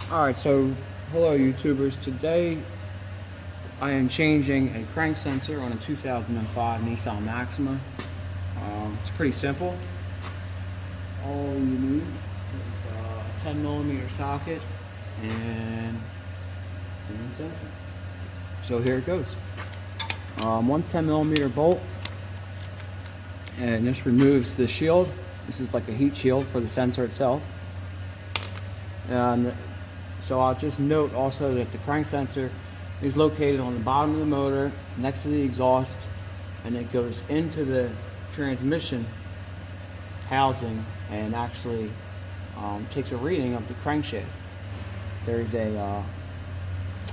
Alright, so hello YouTubers. Today I am changing a crank sensor on a 2005 Nissan Maxima. It's pretty simple. All you need is a 10mm socket and a new sensor. So here it goes. One 10mm bolt, and this removes the shield. This is like a heat shield for the sensor itself. And so I'll just note also that the crank sensor is located on the bottom of the motor next to the exhaust, and it goes into the transmission housing and actually takes a reading of the crankshaft. There's a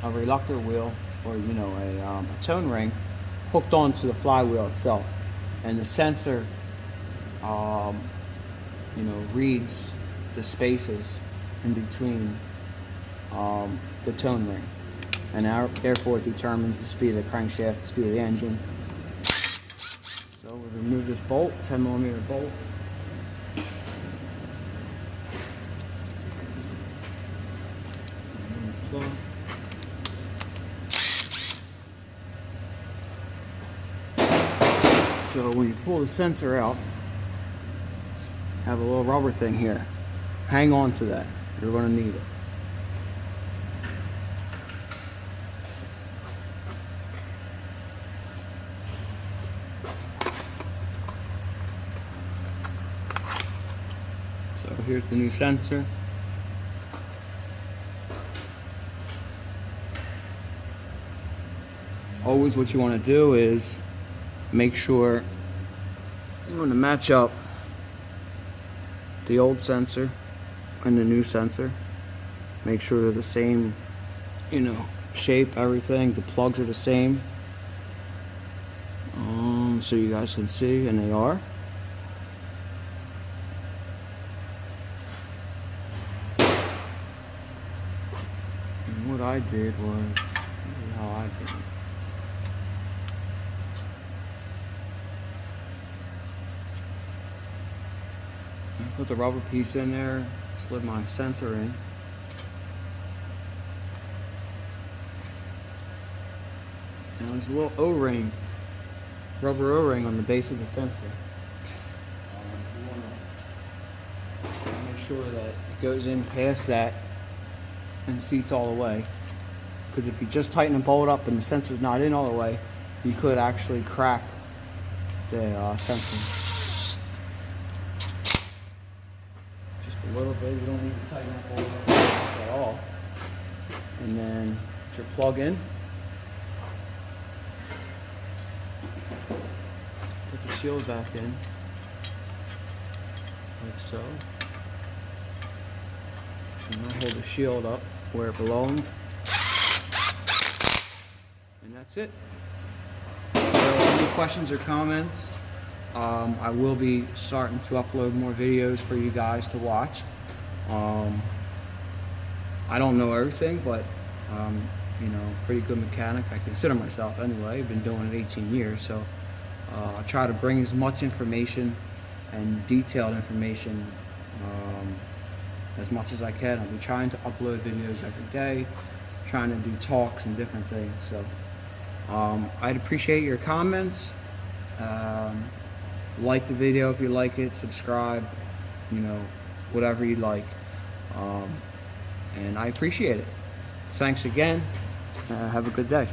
reluctor wheel, or a tone ring hooked onto the flywheel itself, and the sensor reads the spaces in between the tone ring, and therefore it determines the speed of the crankshaft, the speed of the engine. So we'll remove this bolt, 10mm bolt. So when you pull the sensor out, have a little rubber thing here. Hang on to that. You're going to need it. So here's the new sensor. Always what you want to do is make sure you want to match up the old sensor and the new sensor. Make sure they're the same, shape, everything. The plugs are the same, so you guys can see, and they are. And what I did was, how I did it. Put the rubber piece in there, slid my sensor in. Now there's a little O-ring, rubber O-ring on the base of the sensor. You want to make sure that it goes in past that and seats all the way. Because if you just tighten the bolt up and the sensor's not in all the way, you could actually crack the sensor. A little bit, you don't need to tighten up all that at all. And then put your plug in. Put the shield back in, like so. And I'll hold the shield up where it belongs. And that's it. So any questions or comments? I will be starting to upload more videos for you guys to watch. I don't know everything, but pretty good mechanic. I consider myself anyway. I've been doing it 18 years, so I try to bring as much information and detailed information as much as I can. I'll be trying to upload videos every day, trying to do talks and different things. So I'd appreciate your comments. Like the video if you like it, subscribe, whatever you'd like, and I appreciate it. Thanks again. Have a good day.